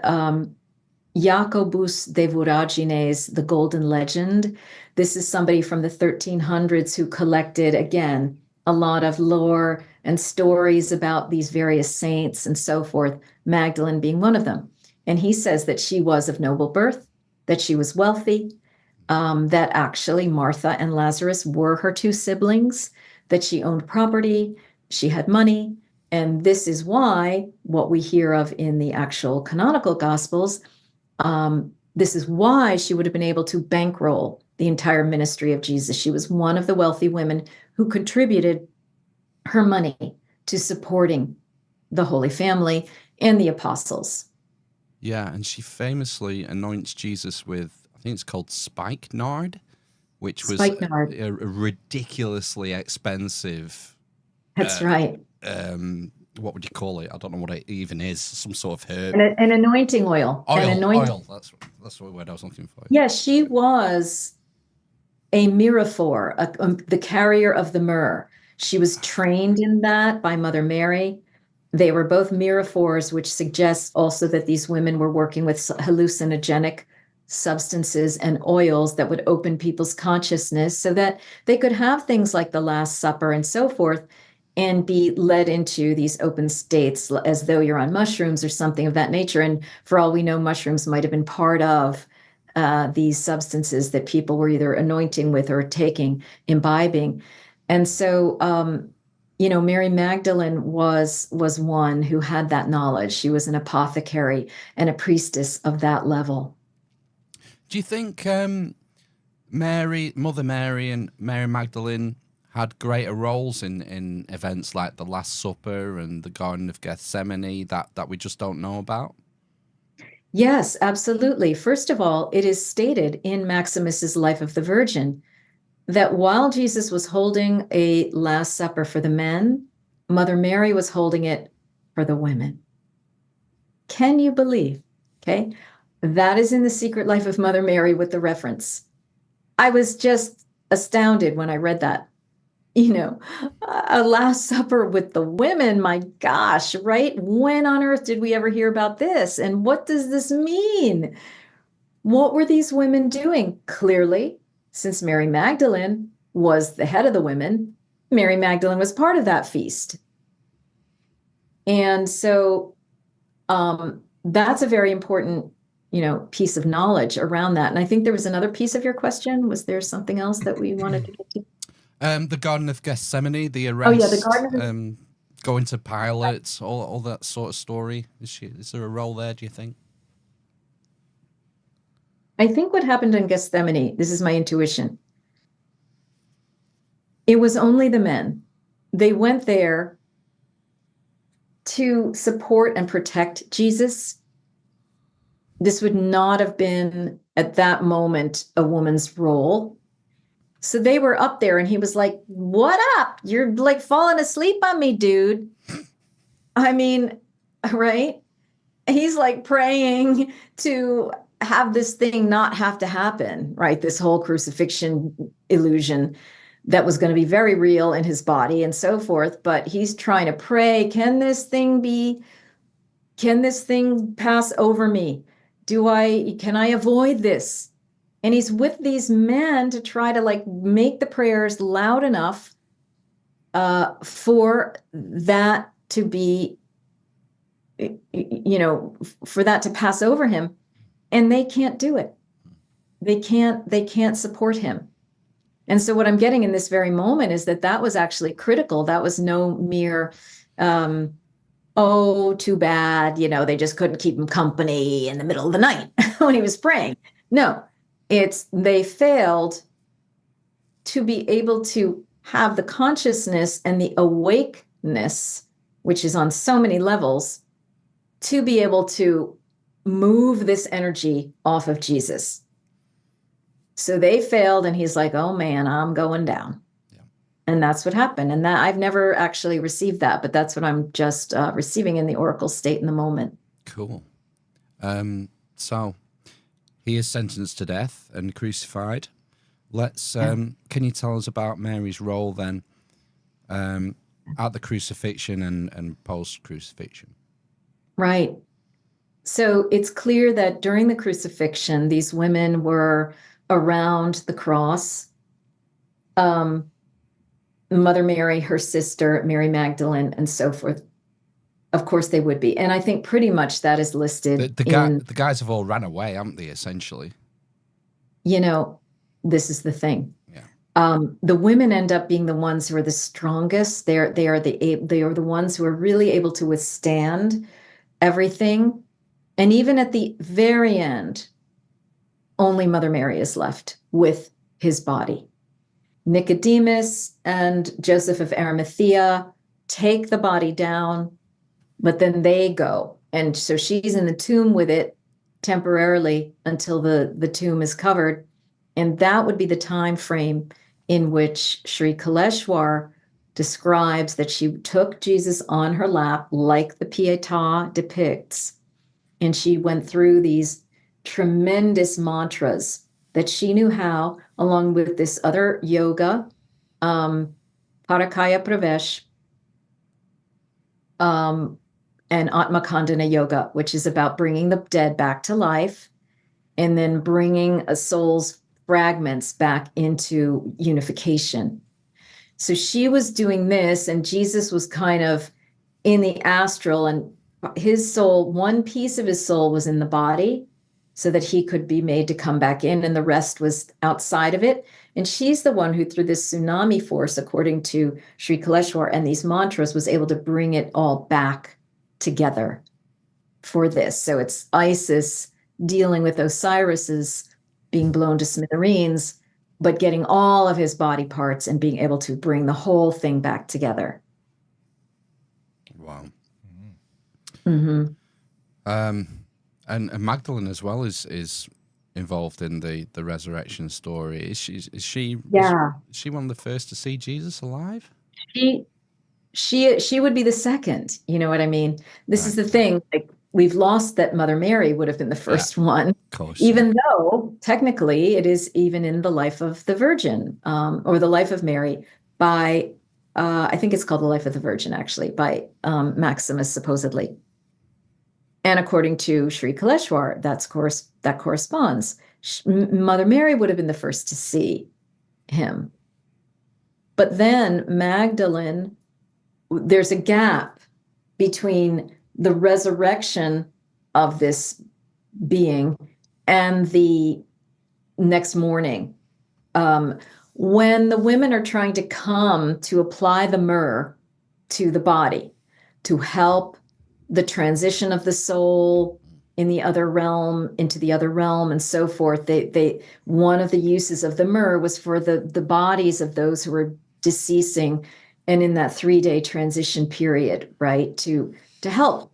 Speaker 4: Jacobus de Voragines, The Golden Legend. This is somebody from the 1300s who collected, again, a lot of lore and stories about these various saints and so forth, Magdalene being one of them. And he says that she was of noble birth, that she was wealthy, that actually Martha and Lazarus were her two siblings, that she owned property, she had money. And this is why what we hear of in the actual canonical Gospels, this is why she would have been able to bankroll the entire ministry of Jesus. She was one of the wealthy women who contributed her money to supporting the Holy Family and the apostles.
Speaker 1: Yeah, and she famously anoints Jesus with, I think it's called spikenard, which was
Speaker 4: Spikenard.
Speaker 1: a ridiculously expensive.
Speaker 4: That's right.
Speaker 1: What would you call it? I don't know what it even is. Some sort of herb.
Speaker 4: An anointing oil.
Speaker 1: Oil. That's the word I was looking for.
Speaker 4: Yeah, she was a myrrhophore, the carrier of the myrrh. She was trained in that by Mother Mary. They were both myrrhophores, which suggests also that these women were working with hallucinogenic substances and oils that would open people's consciousness so that they could have things like the Last Supper and so forth and be led into these open states as though you're on mushrooms or something of that nature. And for all we know, mushrooms might have been part of these substances that people were either anointing with or taking, imbibing. And so, Mary Magdalene was one who had that knowledge. She was an apothecary and a priestess of that level.
Speaker 1: Do you think Mother Mary and Mary Magdalene had greater roles in events like the Last Supper and the Garden of Gethsemane that we just don't know about?
Speaker 4: Yes, absolutely. First of all, it is stated in Maximus's Life of the Virgin that while Jesus was holding a Last Supper for the men, Mother Mary was holding it for the women. Can you believe? Okay. That is in the Secret Life of Mother Mary with the reference. I was just astounded when I read that. A Last Supper with the women, my gosh, right? When on earth did we ever hear about this? And what does this mean? What were these women doing? Clearly, since Mary Magdalene was the head of the women, Mary Magdalene was part of that feast. And so that's a very important, piece of knowledge around that. And I think there was another piece of your question. Was there something else that we wanted to get to?
Speaker 1: The Garden of Gethsemane, the arrest,
Speaker 4: the Garden of...
Speaker 1: going to Pilate, all that sort of story. Is there a role there, do you think?
Speaker 4: I think what happened in Gethsemane, this is my intuition. It was only the men. They went there to support and protect Jesus. This would not have been at that moment a woman's role. So they were up there and he was like, "What up? You're like falling asleep on me, dude." I mean, right? He's like praying to have this thing not have to happen, right? This whole crucifixion illusion that was going to be very real in his body and so forth. But he's trying to pray, can this thing pass over me? Can I avoid this? And he's with these men to try to make the prayers loud enough for that to be, for that to pass over him. And they can't do it. They can't support him. And so what I'm getting in this very moment is that was actually critical. That was no mere, too bad. They just couldn't keep him company in the middle of the night when he was praying. No. They failed to be able to have the consciousness and the awake strong-willedness, which is on so many levels, to be able to move this energy off of Jesus. So they failed, and he's like, oh man, I'm going down. Yeah. And that's what happened. And that I've never actually received that, but that's what I'm just receiving in the oracle state in the moment.
Speaker 1: Cool. So he is sentenced to death and crucified. Let's can you tell us about Mary's role then at the crucifixion and post-crucifixion?
Speaker 4: Right. So it's clear that during the crucifixion, these women were around the cross. Mother Mary, her sister, Mary Magdalene, and so forth. Of course they would be. And I think pretty much that is listed.
Speaker 1: The guys have all ran away, haven't they, essentially?
Speaker 4: You know, this is the thing.
Speaker 1: Yeah.
Speaker 4: The women end up being the ones who are the strongest. They are the ones who are really able to withstand everything. And even at the very end, only Mother Mary is left with his body. Nicodemus and Joseph of Arimathea take the body down, but then they go. And so she's in the tomb with it temporarily until the tomb is covered. And that would be the time frame in which Sri Kaleshwar describes that she took Jesus on her lap, like the Pietà depicts. And she went through these tremendous mantras that she knew how, along with this other yoga, Parakaya Pravesh, and Atmakandana yoga, which is about bringing the dead back to life and then bringing a soul's fragments back into unification. So she was doing this, and Jesus was kind of in the astral, and his soul, one piece of his soul was in the body so that he could be made to come back in, and the rest was outside of it. And she's the one who, through this tsunami force, according to Sri Kaleshwar and these mantras, was able to bring it all back together for this. So it's Isis dealing with Osiris's being blown to smithereens, but getting all of his body parts and being able to bring the whole thing back together.
Speaker 1: Wow.
Speaker 4: Mm-hmm.
Speaker 1: And Magdalene as well is involved in the resurrection story. Is she one of the first to see Jesus alive?
Speaker 4: She would be the second. You know what I mean? This is the thing. Like, we've lost that Mother Mary would have been the first one,
Speaker 1: of course,
Speaker 4: even though technically it is even in the life of the Virgin, or the life of Mary by, I think it's called the Life of the Virgin, actually, by Maximus, supposedly. And according to Sri Kaleshwar, that corresponds. Mother Mary would have been the first to see him. But then Magdalene, there's a gap between the resurrection of this being and the next morning. When the women are trying to come to apply the myrrh to the body to help the transition of the soul in the other realm into the other realm and so forth, they one of the uses of the myrrh was for the bodies of those who were deceasing, and in that 3-day transition period, right, to help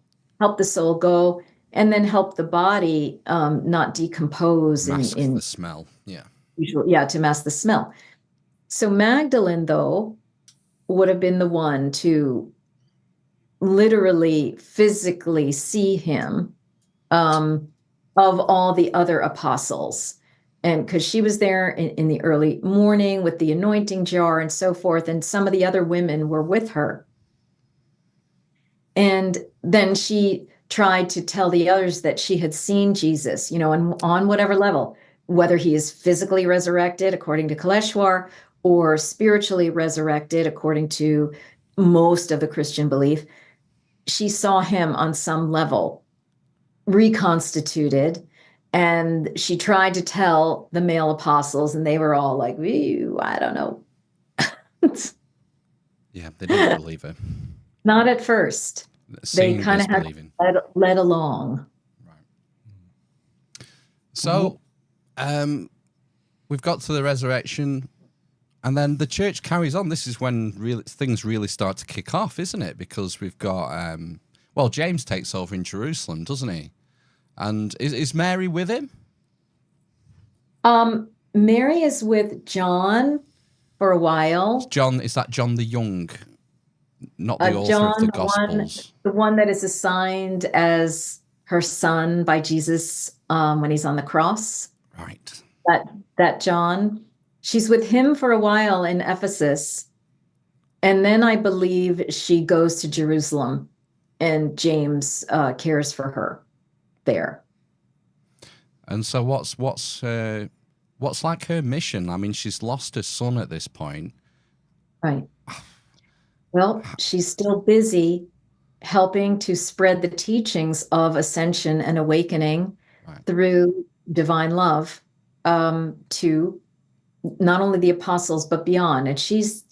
Speaker 4: the soul go and then help the body not decompose
Speaker 1: mask
Speaker 4: in
Speaker 1: the smell.
Speaker 4: To mask the smell. So Magdalene, though, would have been the one to literally physically see him of all the other apostles. And because she was there in the early morning with the anointing jar and so forth, and some of the other women were with her. And then she tried to tell the others that she had seen Jesus, and on whatever level, whether he is physically resurrected, according to Kaleshwar, or spiritually resurrected, according to most of the Christian belief. She saw him on some level reconstituted, and she tried to tell the male apostles, and they were all like, I don't know.
Speaker 1: Yeah, they didn't believe her.
Speaker 4: Not at first. They kind of had led along.
Speaker 1: Right. So, we've got to the resurrection. And then the church carries on. This is when things really start to kick off, isn't it? Because we've got, James takes over in Jerusalem, doesn't he? And is Mary with him?
Speaker 4: Mary is with John for a while.
Speaker 1: Is that John the Young? Not the author
Speaker 4: John,
Speaker 1: of the Gospels.
Speaker 4: the one that is assigned as her son by Jesus when he's on the cross.
Speaker 1: Right.
Speaker 4: That John. She's with him for a while in Ephesus. And then I believe she goes to Jerusalem and James cares for her there.
Speaker 1: And so what's like her mission? I mean, she's lost her son at this point.
Speaker 4: Right. Well, she's still busy helping to spread the teachings of ascension and awakening through divine love to not only the apostles, but beyond. And she's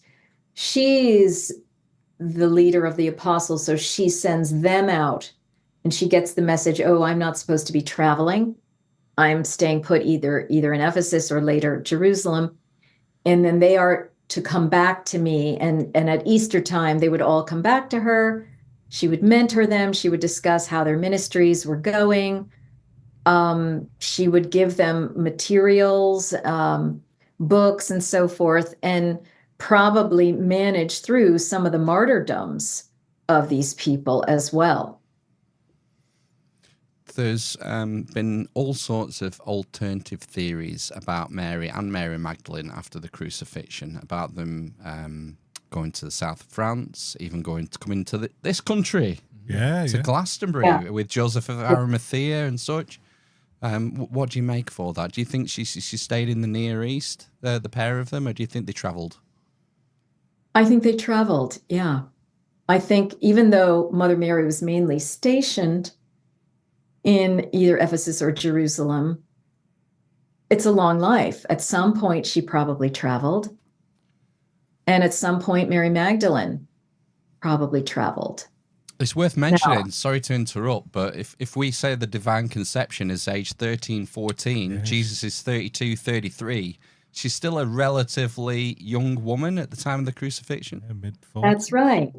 Speaker 4: the leader of the apostles. So she sends them out and she gets the message, oh, I'm not supposed to be traveling. I'm staying put either in Ephesus or later Jerusalem. And then they are to come back to me. And at Easter time, they would all come back to her. She would mentor them. She would discuss how their ministries were going. She would give them materials, books, and so forth, and probably manage through some of the martyrdoms of these people as well.
Speaker 1: There's been all sorts of alternative theories about Mary and Mary Magdalene after the crucifixion, about them going to the south of France, even coming to this country, to Glastonbury with Joseph of Arimathea and such. What do you make for that? Do you think she stayed in the Near East, the pair of them, or do you think they travelled?
Speaker 4: I think they traveled, yeah. I think even though Mother Mary was mainly stationed in either Ephesus or Jerusalem, it's a long life. At some point, she probably traveled. And at some point, Mary Magdalene probably traveled.
Speaker 1: It's worth mentioning, sorry to interrupt, but if we say the divine conception is age 13, 14, Jesus is 32, 33, she's still a relatively young woman at the time of the crucifixion.
Speaker 4: That's right.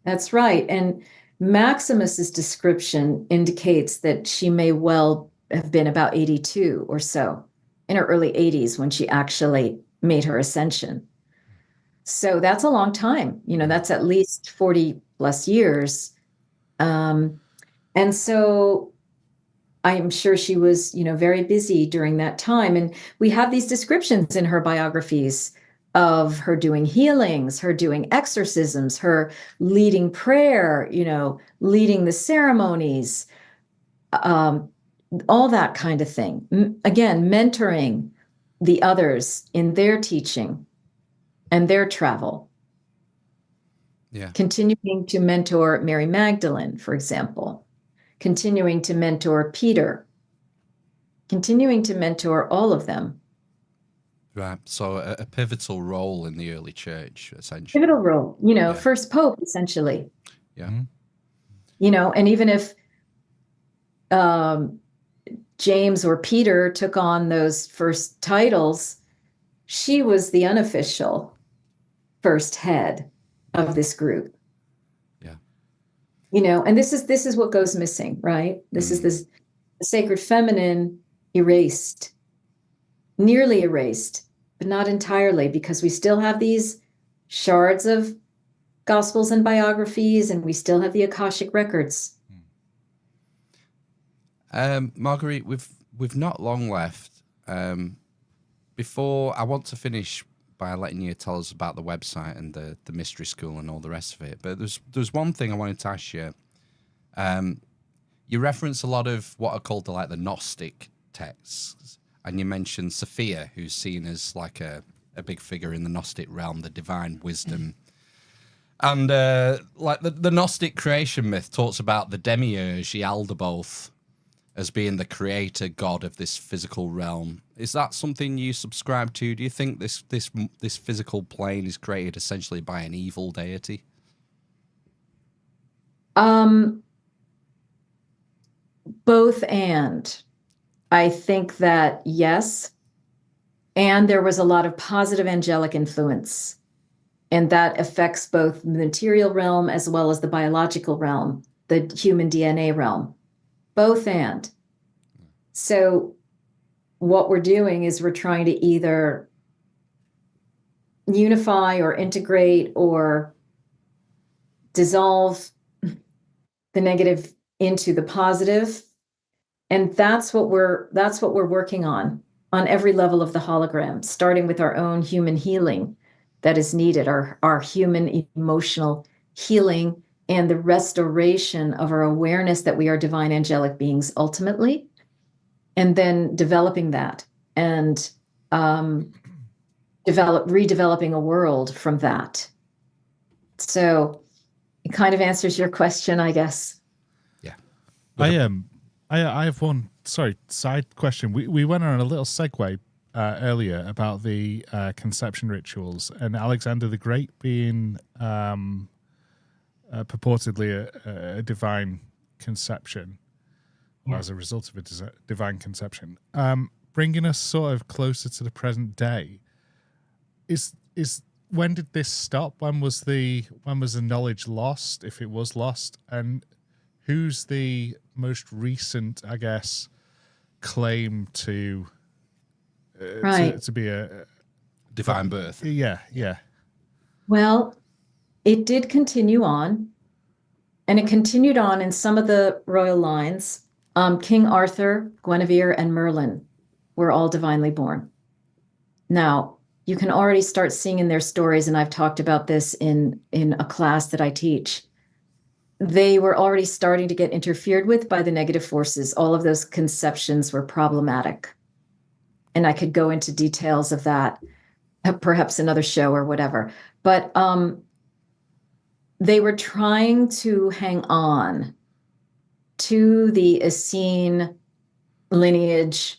Speaker 4: That's right. And Maximus's description indicates that she may well have been about 82 or so, in her early 80s when she actually made her ascension. So that's a long time. That's at least 40 plus years. And so I'm sure she was, very busy during that time. And we have these descriptions in her biographies of her doing healings, her doing exorcisms, her leading prayer, leading the ceremonies, all that kind of thing. Again, mentoring the others in their teaching and their travel.
Speaker 1: Yeah.
Speaker 4: Continuing to mentor Mary Magdalene, for example, continuing to mentor Peter, continuing to mentor all of them.
Speaker 1: Right. So a pivotal role in the early church, essentially.
Speaker 4: Pivotal role, first pope, essentially.
Speaker 1: Yeah.
Speaker 4: And even if James or Peter took on those first titles, she was the unofficial first head of this group.
Speaker 1: Yeah.
Speaker 4: And this is what goes missing, right? This is this sacred feminine erased, nearly erased, but not entirely, because we still have these shards of gospels and biographies, and we still have the Akashic records.
Speaker 1: Marguerite, we've not long left. Before, I want to finish by letting you tell us about the website and the mystery school and all the rest of it. But there's one thing I wanted to ask you. You reference a lot of what are called the Gnostic texts, and you mentioned Sophia, who's seen as like a big figure in the Gnostic realm, the divine wisdom. And the Gnostic creation myth talks about the demiurge, Yaldabaoth, as being the creator god of this physical realm. Is that something you subscribe to? Do you think this physical plane is created essentially by an evil deity?
Speaker 4: Both and. I think that, yes, And there was a lot of positive angelic influence. And that affects both the material realm as well as the biological realm, the human DNA realm, both and. So what we're doing is we're trying to either unify or integrate or dissolve the negative into the positive. And that's what we're working on every level of the hologram, starting with our own human healing that is needed, our human emotional healing and the restoration of our awareness that we are divine angelic beings ultimately, and then developing that and redeveloping a world from that. So it kind of answers your question, I guess.
Speaker 1: Yeah.
Speaker 2: I have one side question. We went on a little segue earlier about the conception rituals and Alexander the Great being purportedly a divine conception, or as a result of a divine conception, bringing us sort of closer to the present day. Is when did this stop? When was the knowledge lost, if it was lost, and who's the most recent, I guess, claim to to be a
Speaker 1: divine birth?
Speaker 2: Yeah.
Speaker 4: Well, it did continue on, and it continued on in some of the royal lines. King Arthur, Guinevere, and Merlin were all divinely born. Now, you can already start seeing in their stories, and I've talked about this in a class that I teach. They were already starting to get interfered with by the negative forces. All of those conceptions were problematic. And I could go into details of that, perhaps another show or whatever. But they were trying to hang on to the Essene lineage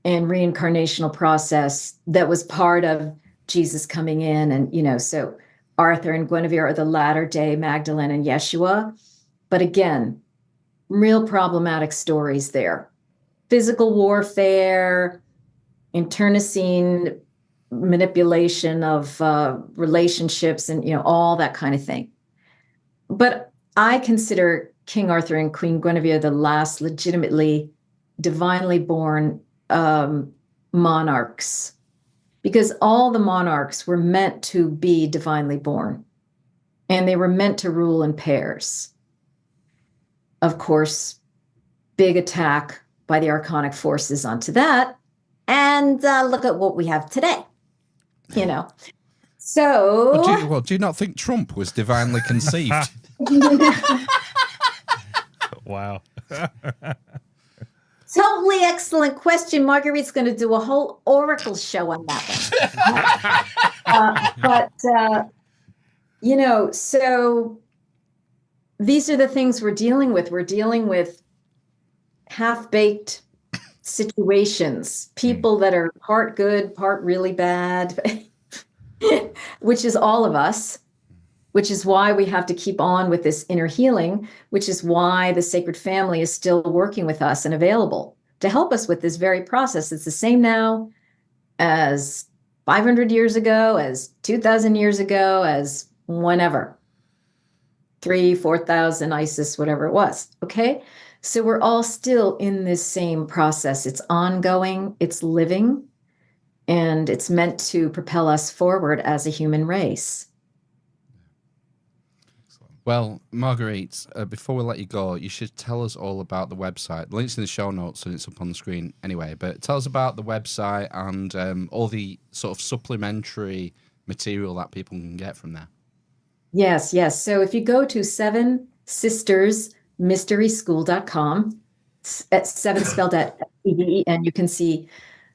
Speaker 4: and reincarnational process that was part of Jesus coming in. And, so Arthur and Guinevere are the latter day Magdalene and Yeshua. But again, real problematic stories there. Physical warfare, internecine manipulation of relationships and, all that kind of thing. But I consider King Arthur and Queen Guinevere the last legitimately divinely born monarchs, because all the monarchs were meant to be divinely born, and they were meant to rule in pairs. Of course, big attack by the archonic forces onto that, and look at what we have today. So
Speaker 1: Do you not think Trump was divinely conceived?
Speaker 2: Wow.
Speaker 4: Totally excellent question. Marguerite's going to do a whole oracle show on that one. So these are the things we're dealing with. We're dealing with half-baked situations, people that are part good, part really bad, which is all of us, which is why we have to keep on with this inner healing, which is why the sacred family is still working with us and available to help us with this very process. It's the same now as 500 years ago, as 2,000 years ago, as whenever, 4,000 ISIS, whatever it was. Okay. So we're all still in this same process. It's ongoing, it's living, and it's meant to propel us forward as a human race.
Speaker 1: Well, Marguerite, before we let you go, you should tell us all about the website. The link's in the show notes and it's up on the screen anyway. But tell us about the website and all the sort of supplementary material that people can get from there.
Speaker 4: Yes. So if you go to 7sistersmysteryschool.com, at 7 spelled at E, and you can see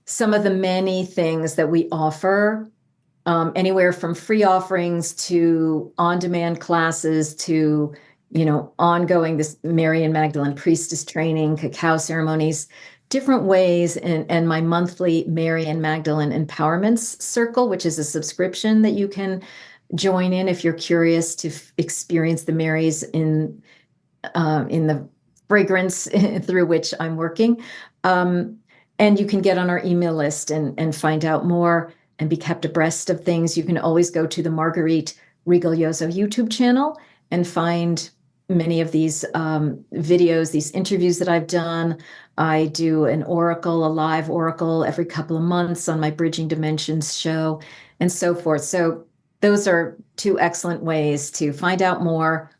Speaker 4: some of the many things that we offer. Anywhere from free offerings to on-demand classes to, ongoing this Mary and Magdalene priestess training, cacao ceremonies, different ways, and my monthly Mary and Magdalene Empowerments Circle, which is a subscription that you can join in if you're curious to experience the Marys in the fragrance through which I'm working. And you can get on our email list and find out more and be kept abreast of things. You can always go to the Marguerite Rigoglioso YouTube channel and find many of these videos, these interviews that I've done. I do an oracle, a live oracle every couple of months on my Bridging Dimensions show and so forth. So those are two excellent ways to find out more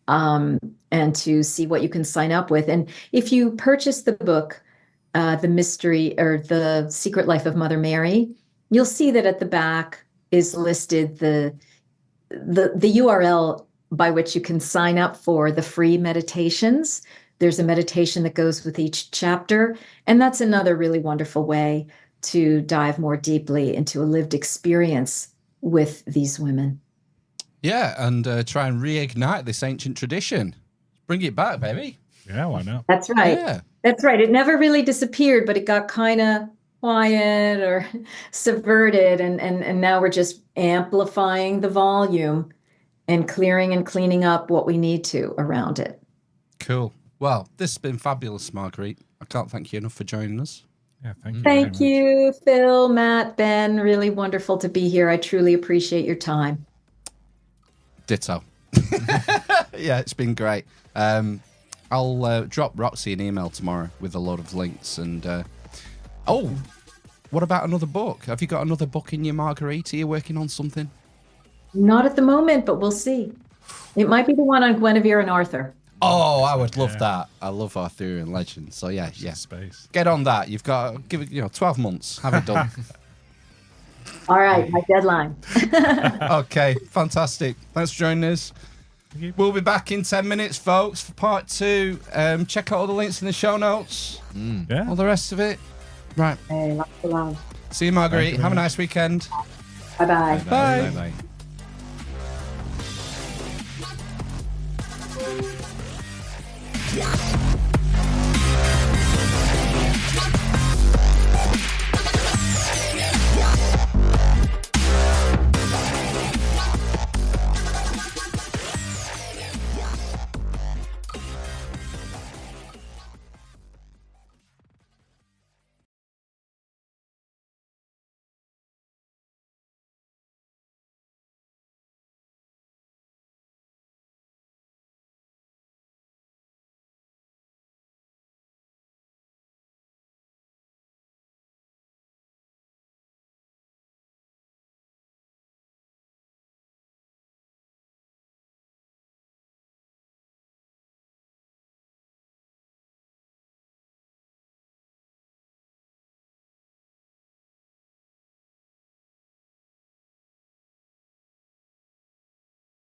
Speaker 4: and to see what you can sign up with. And if you purchase the book, The Mystery or The Secret Life of Mother Mary, you'll see that at the back is listed the URL by which you can sign up for the free meditations. There's a meditation that goes with each chapter, and that's another really wonderful way to dive more deeply into a lived experience with these women.
Speaker 1: Yeah, and try and reignite this ancient tradition. Bring it back, baby.
Speaker 2: Yeah, why not?
Speaker 4: That's right.
Speaker 1: Yeah.
Speaker 4: That's right. It never really disappeared, but it got kind of quiet or subverted, and now we're just amplifying the volume and clearing and cleaning up what we need to around it.
Speaker 1: Cool. Well, this has been fabulous, Marguerite. I can't thank you enough for joining us.
Speaker 2: Yeah, thank you.
Speaker 4: Thank you, Phil, Matt, Ben. Really wonderful to be here. I truly appreciate your time.
Speaker 1: Ditto. Yeah, it's been great. I'll drop Roxy an email tomorrow with a load of links. And what about another book? Have you got another book in your, Marguerite? Are you working on something?
Speaker 4: Not at the moment, but we'll see. It might be the one on Guinevere and Arthur.
Speaker 1: Oh, I would love that. I love Arthurian legends. So yeah.
Speaker 2: Space.
Speaker 1: Get on that. You've got give it 12 months. Have it done.
Speaker 4: All right, my deadline.
Speaker 1: Okay, fantastic. Thanks for joining us. We'll be back in 10 minutes, folks, for part 2. Check out all the links in the show notes.
Speaker 2: Yeah.
Speaker 1: All the rest of it. Right.
Speaker 4: Hey, lots of love.
Speaker 1: See you, Marguerite. Have a nice weekend.
Speaker 4: Bye-bye.
Speaker 1: Bye.
Speaker 2: Bye.
Speaker 5: Yeah.